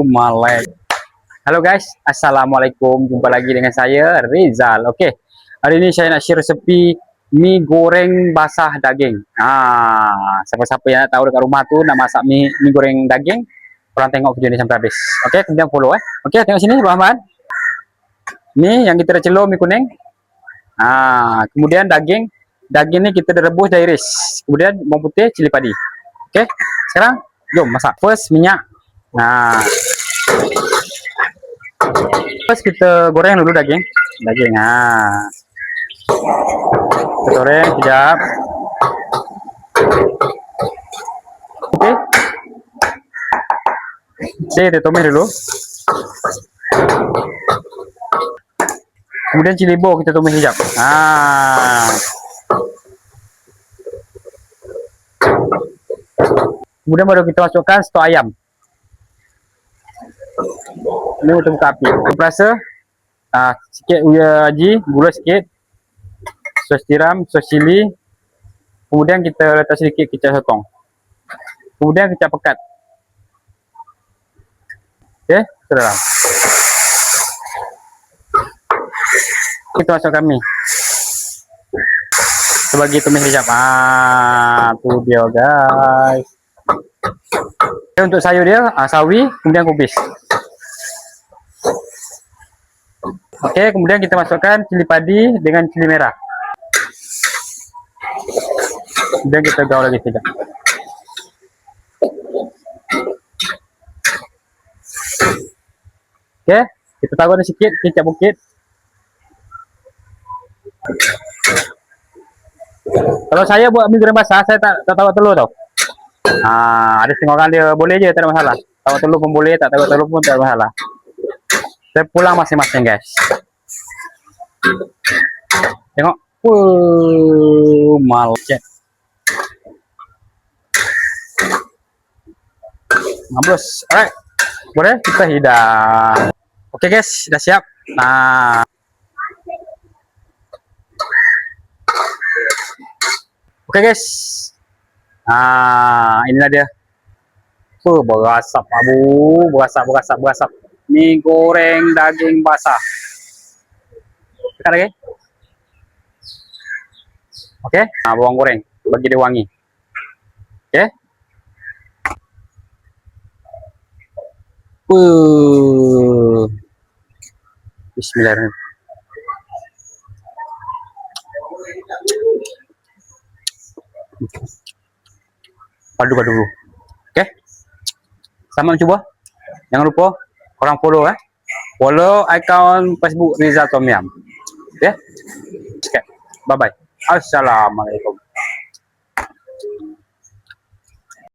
Malek. Halo guys, assalamualaikum. Jumpa lagi dengan saya Rizal. Oke, hari ini saya nak share resepi mie goreng basah daging. Siapa-siapa yang nak tahu dekat rumah tu nak masak mie goreng daging, korang tengok video ni sampai habis. Oke, kemudian follow Oke, tengok sini Rahman. Ni yang kita dah celur mie kuning. Kemudian daging ni kita dah rebus dah iris. Kemudian bawang putih, cili padi. Oke, sekarang jom masak. First minyak. First kita goreng dulu daging. Kita goreng sekejap. Oke. Kita tumis dulu. Kemudian cili bawang kita tumis sekejap. Kemudian baru kita masukkan stok ayam. Ini untuk buka api. Kita perasa sikit uya haji, gula sikit, sos tiram, sos cili. Kemudian kita letak sedikit kicap sotong. Kemudian kicap pekat. Okey, dalam. Kita masukkan mie. Kita bagi tumis sekejap. Tu dia guys. Okay, untuk sayur dia sawi, kemudian kubis. Okey, kemudian kita masukkan cili padi dengan cili merah. Kemudian kita gaul lagi sekejap. Okey, kita taruh ni sikit kicap bukit. Kalau saya buat mie goreng basah, saya tak taruh telur tau. Ada setengah orang dia boleh je, tak ada masalah. Taruh telur pun boleh, tak taruh telur pun tak ada masalah. Saya pulang masing-masing guys. Tengok. Malcet. Mampus. Alright. Boleh kita hidang. Oke guys, sudah siap. Oke guys. Inilah dia. Berasap abu, berasap. Mie goreng daging basah. Tekan lagi. Oke, bawang goreng bagi dia wangi. Oke. Bismillahirrahmanirrahim. Padu dulu. Oke. Sama mencoba. Jangan lupa korang follow follow akaun Facebook Rizal Tom Yam. Oke. Bye bye. Assalamualaikum.